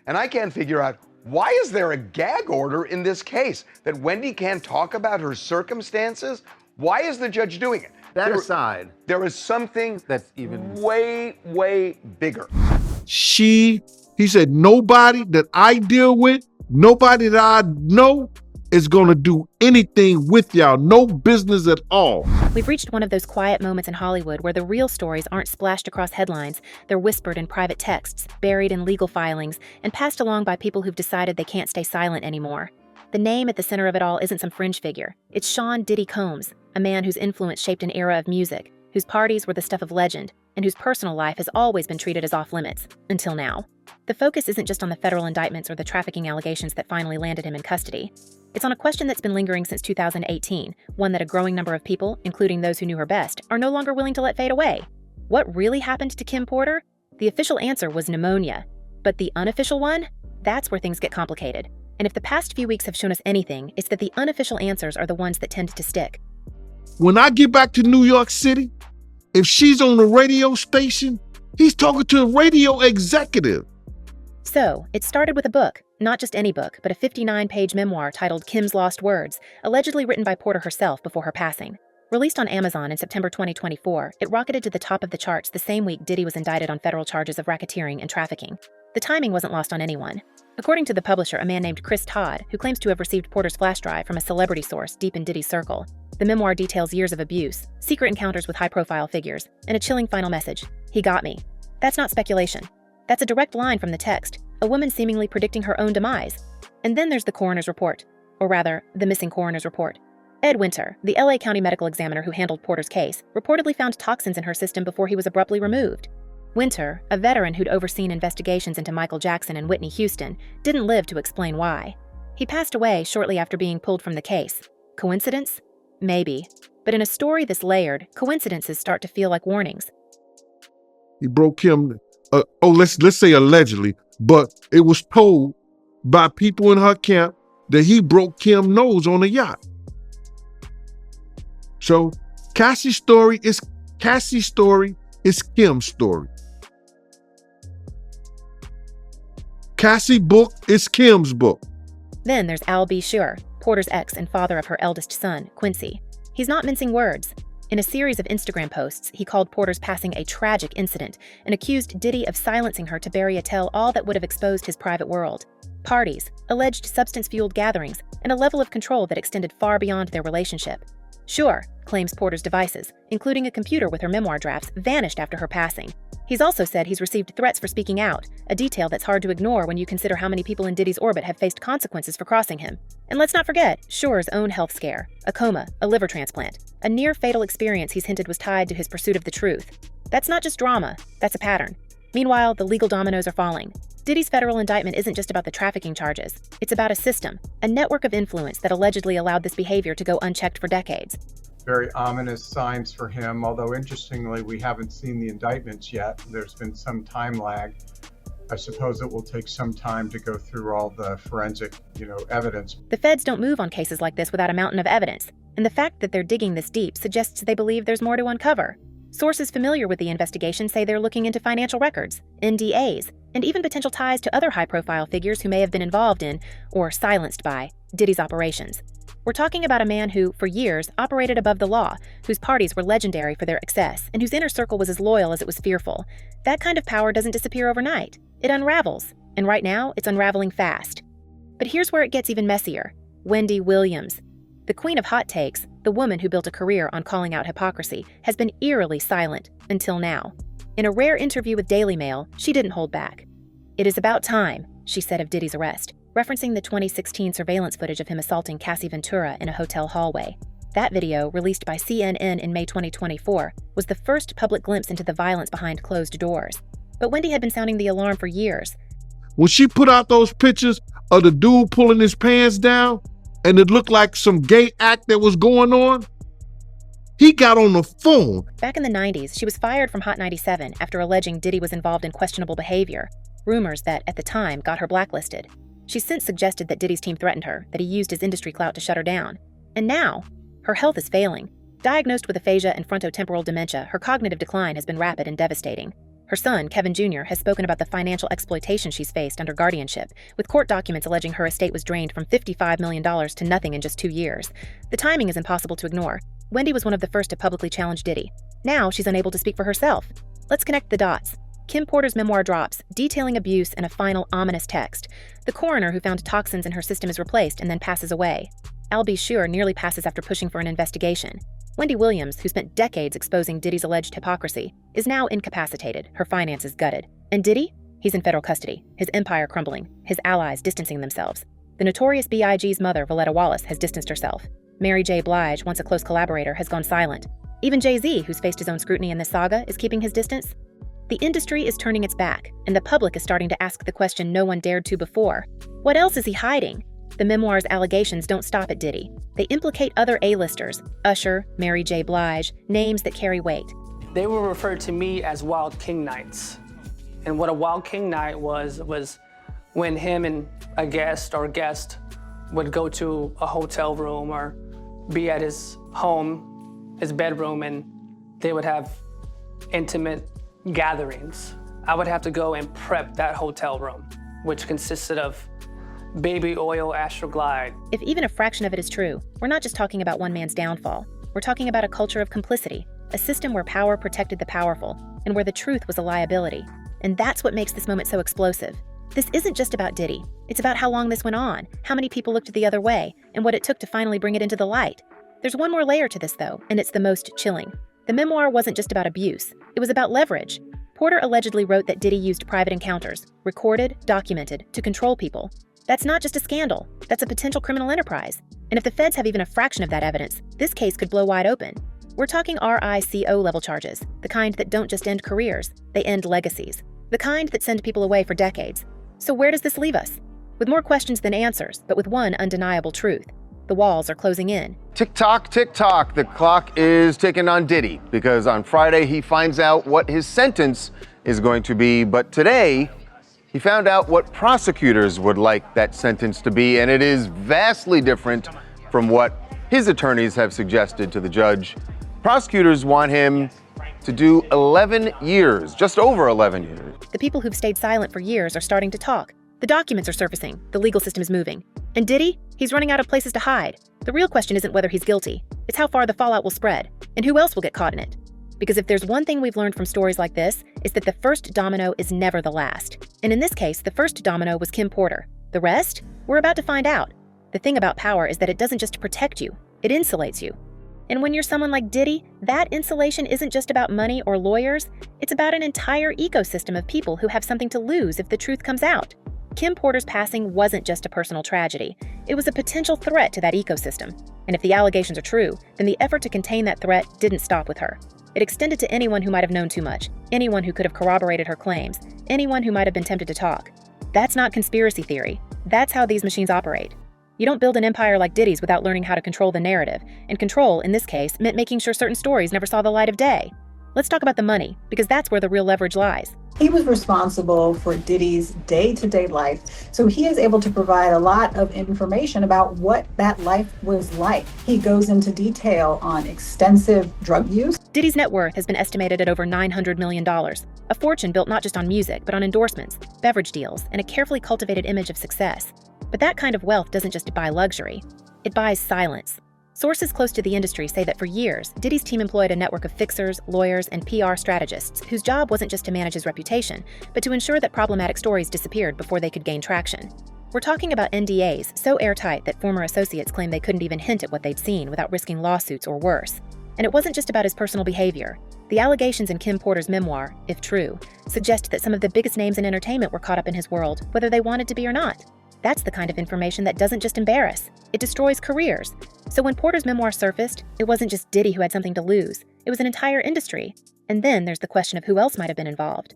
And I can't figure out, why is there a gag order in this case that Wendy can't talk about her circumstances? Why is the judge doing it? That aside, there is something that's even way, way bigger. He said, nobody that I deal with, nobody that I know is gonna do anything with y'all, no business at all. We've reached one of those quiet moments in Hollywood where the real stories aren't splashed across headlines. They're whispered in private texts, buried in legal filings, and passed along by people who've decided they can't stay silent anymore. The name at the center of it all isn't some fringe figure. It's Sean Diddy Combs, a man whose influence shaped an era of music, whose parties were the stuff of legend, and whose personal life has always been treated as off-limits, until now. The focus isn't just on the federal indictments or the trafficking allegations that finally landed him in custody. It's on a question that's been lingering since 2018, one that a growing number of people, including those who knew her best, are no longer willing to let fade away. What really happened to Kim Porter? The official answer was pneumonia. But the unofficial one? That's where things get complicated. And if the past few weeks have shown us anything, it's that the unofficial answers are the ones that tend to stick. When I get back to New York City, if she's on the radio station, he's talking to a radio executive. So, it started with a book, not just any book, but a 59-page memoir titled Kim's Lost Words, allegedly written by Porter herself before her passing. Released on Amazon in September 2024, it rocketed to the top of the charts the same week Diddy was indicted on federal charges of racketeering and trafficking. The timing wasn't lost on anyone. According to the publisher, a man named Chris Todd, who claims to have received Porter's flash drive from a celebrity source deep in Diddy's circle, the memoir details years of abuse, secret encounters with high-profile figures, and a chilling final message: he got me. That's not speculation. That's a direct line from the text, a woman seemingly predicting her own demise. And then there's the coroner's report, or rather, the missing coroner's report. Ed Winter, the LA County medical examiner who handled Porter's case, reportedly found toxins in her system before he was abruptly removed. Winter, a veteran who'd overseen investigations into Michael Jackson and Whitney Houston, didn't live to explain why. He passed away shortly after being pulled from the case. Coincidence? Maybe. But in a story this layered, coincidences start to feel like warnings. He broke him, let's say allegedly, but it was told by people in her camp that he broke Kim's nose on a yacht. So Cassie's story is Kim's story. Cassie's book is Kim's book. Then there's Al B. Sure, Porter's ex and father of her eldest son, Quincy. He's not mincing words. In a series of Instagram posts, he called Porter's passing a tragic incident and accused Diddy of silencing her to bury a tell all that would have exposed his private world. Parties, alleged substance-fueled gatherings, and a level of control that extended far beyond their relationship. Sure, claims Porter's devices, including a computer with her memoir drafts, vanished after her passing. He's also said he's received threats for speaking out, a detail that's hard to ignore when you consider how many people in Diddy's orbit have faced consequences for crossing him. And let's not forget Sure's own health scare, a coma, a liver transplant, a near-fatal experience he's hinted was tied to his pursuit of the truth. That's not just drama, that's a pattern. Meanwhile, the legal dominoes are falling. Diddy's federal indictment isn't just about the trafficking charges. It's about a system, a network of influence that allegedly allowed this behavior to go unchecked for decades. Very ominous signs for him, although interestingly, we haven't seen the indictments yet. There's been some time lag. I suppose it will take some time to go through all the forensic, evidence. The feds don't move on cases like this without a mountain of evidence, and the fact that they're digging this deep suggests they believe there's more to uncover. Sources familiar with the investigation say they're looking into financial records, NDAs, and even potential ties to other high-profile figures who may have been involved in, or silenced by, Diddy's operations. We're talking about a man who, for years, operated above the law, whose parties were legendary for their excess, and whose inner circle was as loyal as it was fearful. That kind of power doesn't disappear overnight. It unravels, and right now, it's unraveling fast. But here's where it gets even messier. Wendy Williams. The queen of hot takes, the woman who built a career on calling out hypocrisy, has been eerily silent until now. In a rare interview with Daily Mail, she didn't hold back. "It is about time," she said of Diddy's arrest, referencing the 2016 surveillance footage of him assaulting Cassie Ventura in a hotel hallway. That video, released by CNN in May 2024, was the first public glimpse into the violence behind closed doors. But Wendy had been sounding the alarm for years. When she put out those pictures of the dude pulling his pants down, and it looked like some gay act that was going on, he got on the phone. Back in the 90s, she was fired from Hot 97 after alleging Diddy was involved in questionable behavior, rumors that, at the time, got her blacklisted. She's since suggested that Diddy's team threatened her, that he used his industry clout to shut her down. And now, her health is failing. Diagnosed with aphasia and frontotemporal dementia, her cognitive decline has been rapid and devastating. Her son, Kevin Jr., has spoken about the financial exploitation she's faced under guardianship, with court documents alleging her estate was drained from $55 million to nothing in just 2 years. The timing is impossible to ignore. Wendy was one of the first to publicly challenge Diddy. Now she's unable to speak for herself. Let's connect the dots. Kim Porter's memoir drops, detailing abuse and a final ominous text. The coroner who found toxins in her system is replaced and then passes away. Al B. Sure nearly passes after pushing for an investigation. Wendy Williams, who spent decades exposing Diddy's alleged hypocrisy, is now incapacitated, her finances gutted. And Diddy? He's in federal custody, his empire crumbling, his allies distancing themselves. The notorious B.I.G.'s mother, Valletta Wallace, has distanced herself. Mary J. Blige, once a close collaborator, has gone silent. Even Jay-Z, who's faced his own scrutiny in this saga, is keeping his distance. The industry is turning its back, and the public is starting to ask the question no one dared to before. What else is he hiding? The memoir's allegations don't stop at Diddy. They implicate other A-listers, Usher, Mary J. Blige, names that carry weight. They were referred to me as Wild King Nights. And what a Wild King Night was when him and a guest would go to a hotel room or be at his home, his bedroom, and they would have intimate gatherings. I would have to go and prep that hotel room, which consisted of baby oil Astroglide. If even a fraction of it is true, we're not just talking about one man's downfall. We're talking about a culture of complicity, a system where power protected the powerful, and where the truth was a liability. And that's what makes this moment so explosive. This isn't just about Diddy. It's about how long this went on, how many people looked the other way, and what it took to finally bring it into the light. There's one more layer to this, though, and it's the most chilling. The memoir wasn't just about abuse. It was about leverage. Porter allegedly wrote that Diddy used private encounters, recorded, documented, to control people. That's not just a scandal. That's a potential criminal enterprise. And if the feds have even a fraction of that evidence, this case could blow wide open. We're talking RICO level charges, the kind that don't just end careers, they end legacies. The kind that send people away for decades. So where does this leave us? With more questions than answers, but with one undeniable truth. The walls are closing in. Tick tock, the clock is ticking on Diddy because on Friday he finds out what his sentence is going to be, but today he found out what prosecutors would like that sentence to be, and it is vastly different from what his attorneys have suggested to the judge. Prosecutors want him to do 11 years, just over 11 years. The people who've stayed silent for years are starting to talk. The documents are surfacing. The legal system is moving. And Diddy? He's running out of places to hide. The real question isn't whether he's guilty. It's how far the fallout will spread, and who else will get caught in it. Because if there's one thing we've learned from stories like this, it's that the first domino is never the last. And in this case, the first domino was Kim Porter. The rest? We're about to find out. The thing about power is that it doesn't just protect you, it insulates you. And when you're someone like Diddy, that insulation isn't just about money or lawyers, it's about an entire ecosystem of people who have something to lose if the truth comes out. Kim Porter's passing wasn't just a personal tragedy, it was a potential threat to that ecosystem. And if the allegations are true, then the effort to contain that threat didn't stop with her. It extended to anyone who might have known too much, anyone who could have corroborated her claims, anyone who might have been tempted to talk. That's not conspiracy theory. That's how these machines operate. You don't build an empire like Diddy's without learning how to control the narrative, and control, in this case, meant making sure certain stories never saw the light of day. Let's talk about the money, because that's where the real leverage lies. He was responsible for Diddy's day-to-day life, so he is able to provide a lot of information about what that life was like. He goes into detail on extensive drug use. Diddy's net worth has been estimated at over $900 million, a fortune built not just on music, but on endorsements, beverage deals, and a carefully cultivated image of success. But that kind of wealth doesn't just buy luxury, it buys silence. Sources close to the industry say that for years, Diddy's team employed a network of fixers, lawyers, and PR strategists whose job wasn't just to manage his reputation, but to ensure that problematic stories disappeared before they could gain traction. We're talking about NDAs so airtight that former associates claim they couldn't even hint at what they'd seen without risking lawsuits or worse. And it wasn't just about his personal behavior. The allegations in Kim Porter's memoir, if true, suggest that some of the biggest names in entertainment were caught up in his world, whether they wanted to be or not. That's the kind of information that doesn't just embarrass, it destroys careers. So when Porter's memoir surfaced, it wasn't just Diddy who had something to lose, it was an entire industry. And then there's the question of who else might have been involved.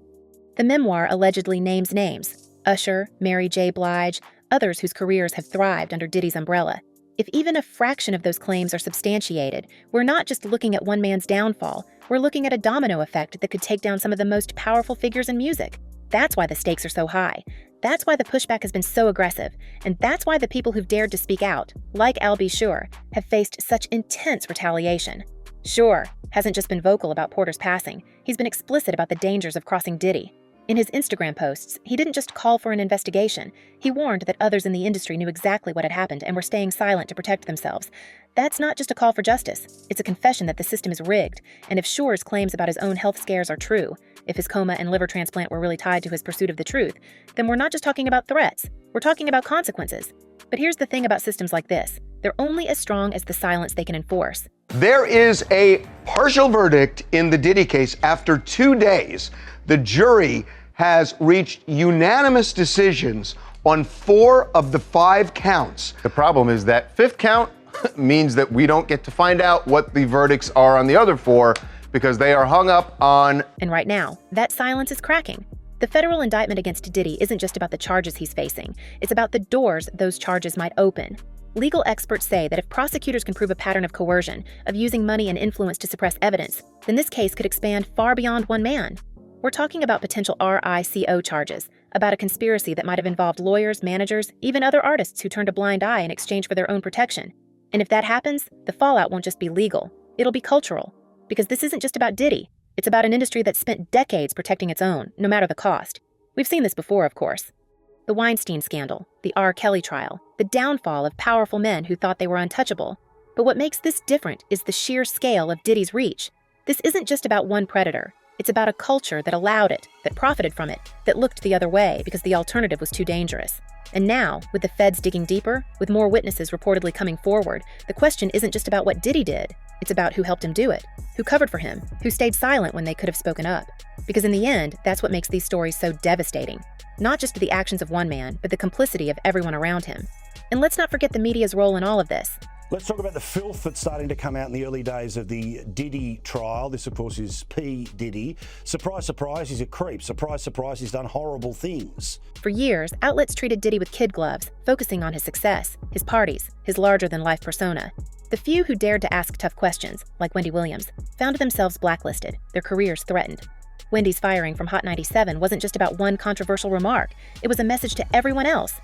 The memoir allegedly names names: Usher, Mary J. Blige, others whose careers have thrived under Diddy's umbrella. If even a fraction of those claims are substantiated, we're not just looking at one man's downfall, we're looking at a domino effect that could take down some of the most powerful figures in music. That's why the stakes are so high. That's why the pushback has been so aggressive, and that's why the people who've dared to speak out, like Al B. Sure, have faced such intense retaliation. Sure, hasn't just been vocal about Porter's passing, he's been explicit about the dangers of crossing Diddy. In his Instagram posts, he didn't just call for an investigation, he warned that others in the industry knew exactly what had happened and were staying silent to protect themselves. That's not just a call for justice, it's a confession that the system is rigged, and if Shore's claims about his own health scares are true, if his coma and liver transplant were really tied to his pursuit of the truth, then we're not just talking about threats, we're talking about consequences. But here's the thing about systems like this, they're only as strong as the silence they can enforce. There is a partial verdict in the Diddy case after 2 days. The jury has reached unanimous decisions on 4 of the 5 counts. The problem is that 5th count means that we don't get to find out what the verdicts are on the other 4 because they are hung up on... And right now, that silence is cracking. The federal indictment against Diddy isn't just about the charges he's facing, it's about the doors those charges might open. Legal experts say that if prosecutors can prove a pattern of coercion, of using money and influence to suppress evidence, then this case could expand far beyond one man. We're talking about potential RICO charges, about a conspiracy that might have involved lawyers, managers, even other artists who turned a blind eye in exchange for their own protection. And if that happens, the fallout won't just be legal, it'll be cultural. Because this isn't just about Diddy, it's about an industry that's spent decades protecting its own, no matter the cost. We've seen this before, of course. The Weinstein scandal, the R. Kelly trial, the downfall of powerful men who thought they were untouchable. But what makes this different is the sheer scale of Diddy's reach. This isn't just about one predator. It's about a culture that allowed it, that profited from it, that looked the other way because the alternative was too dangerous. And now, with the feds digging deeper, with more witnesses reportedly coming forward, the question isn't just about what Diddy did, it's about who helped him do it, who covered for him, who stayed silent when they could have spoken up. Because in the end, that's what makes these stories so devastating. Not just the actions of one man, but the complicity of everyone around him. And let's not forget the media's role in all of this. Let's talk about the filth that's starting to come out in the early days of the Diddy trial. This, of course, is P. Diddy. Surprise, surprise, he's a creep. Surprise, surprise, he's done horrible things. For years, outlets treated Diddy with kid gloves, focusing on his success, his parties, his larger-than-life persona. The few who dared to ask tough questions, like Wendy Williams, found themselves blacklisted, their careers threatened. Wendy's firing from Hot 97 wasn't just about one controversial remark. It was a message to everyone else.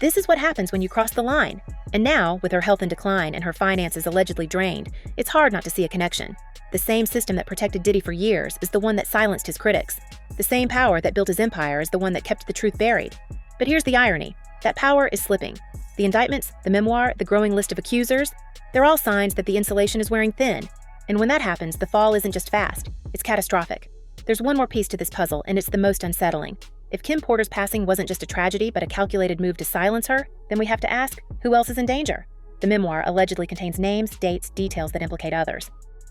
This is what happens when you cross the line. And now, with her health in decline and her finances allegedly drained, it's hard not to see a connection. The same system that protected Diddy for years is the one that silenced his critics. The same power that built his empire is the one that kept the truth buried. But here's the irony. That power is slipping. The indictments, the memoir, the growing list of accusers, they're all signs that the insulation is wearing thin. And when that happens, the fall isn't just fast, it's catastrophic. There's one more piece to this puzzle, and it's the most unsettling. If Kim Porter's passing wasn't just a tragedy but a calculated move to silence her, then we have to ask, who else is in danger? The memoir allegedly contains names, dates, details that implicate others.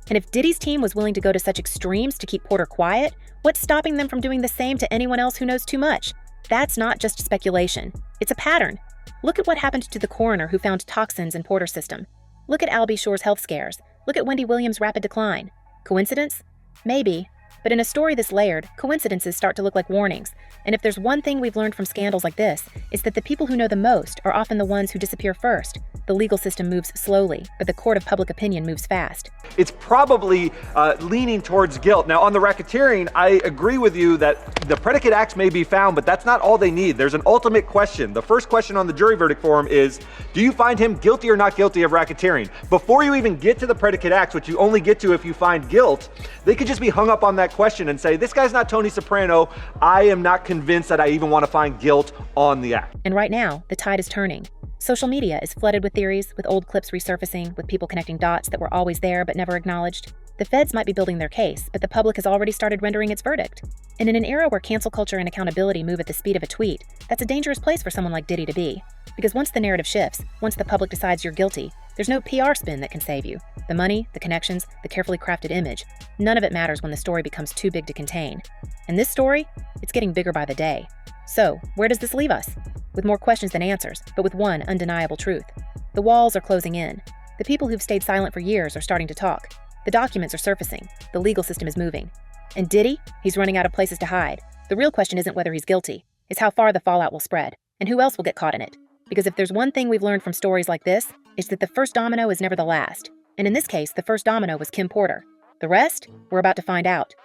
And if Diddy's team was willing to go to such extremes to keep Porter quiet, what's stopping them from doing the same to anyone else who knows too much? That's not just speculation. It's a pattern. Look at what happened to the coroner who found toxins in Porter's system. Look at Albie Shore's health scares. Look at Wendy Williams' rapid decline. Coincidence? Maybe. But in a story this layered, coincidences start to look like warnings. And if there's one thing we've learned from scandals like this, it's that the people who know the most are often the ones who disappear first. The legal system moves slowly, but the court of public opinion moves fast. It's probably leaning towards guilt. Now, on the racketeering, I agree with you that the predicate acts may be found, but that's not all they need. There's an ultimate question. The first question on the jury verdict form is, do you find him guilty or not guilty of racketeering? Before you even get to the predicate acts, which you only get to if you find guilt, they could just be hung up on that question and say, this guy's not Tony Soprano. I am not convinced that I even want to find guilt on the act. And right now, the tide is turning. Social media is flooded with theories, with old clips resurfacing, with people connecting dots that were always there but never acknowledged. The feds might be building their case, but the public has already started rendering its verdict. And in an era where cancel culture and accountability move at the speed of a tweet, that's a dangerous place for someone like Diddy to be. Because once the narrative shifts, once the public decides you're guilty, there's no PR spin that can save you. The money, the connections, the carefully crafted image, none of it matters when the story becomes too big to contain. And this story, it's getting bigger by the day. So, where does this leave us? With more questions than answers, but with one undeniable truth. The walls are closing in. The people who've stayed silent for years are starting to talk. The documents are surfacing. The legal system is moving. And Diddy? He's running out of places to hide. The real question isn't whether he's guilty. It's how far the fallout will spread, and who else will get caught in it. Because if there's one thing we've learned from stories like this, it's that the first domino is never the last. And in this case, the first domino was Kim Porter. The rest? We're about to find out.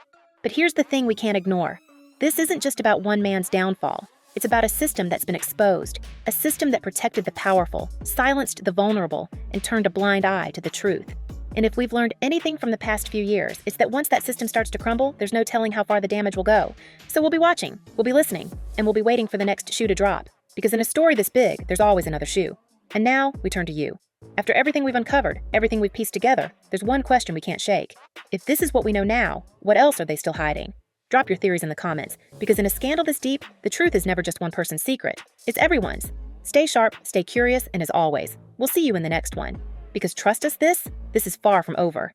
But here's the thing we can't ignore. This isn't just about one man's downfall. It's about a system that's been exposed, a system that protected the powerful, silenced the vulnerable, and turned a blind eye to the truth. And if we've learned anything from the past few years, it's that once that system starts to crumble, there's no telling how far the damage will go. So we'll be watching, we'll be listening, and we'll be waiting for the next shoe to drop. Because in a story this big, there's always another shoe. And now, we turn to you. After everything we've uncovered, everything we've pieced together, there's one question we can't shake. If this is what we know now, what else are they still hiding? Drop your theories in the comments, because in a scandal this deep, the truth is never just one person's secret. It's everyone's. Stay sharp, stay curious, and as always, we'll see you in the next one. Because trust us, this is far from over.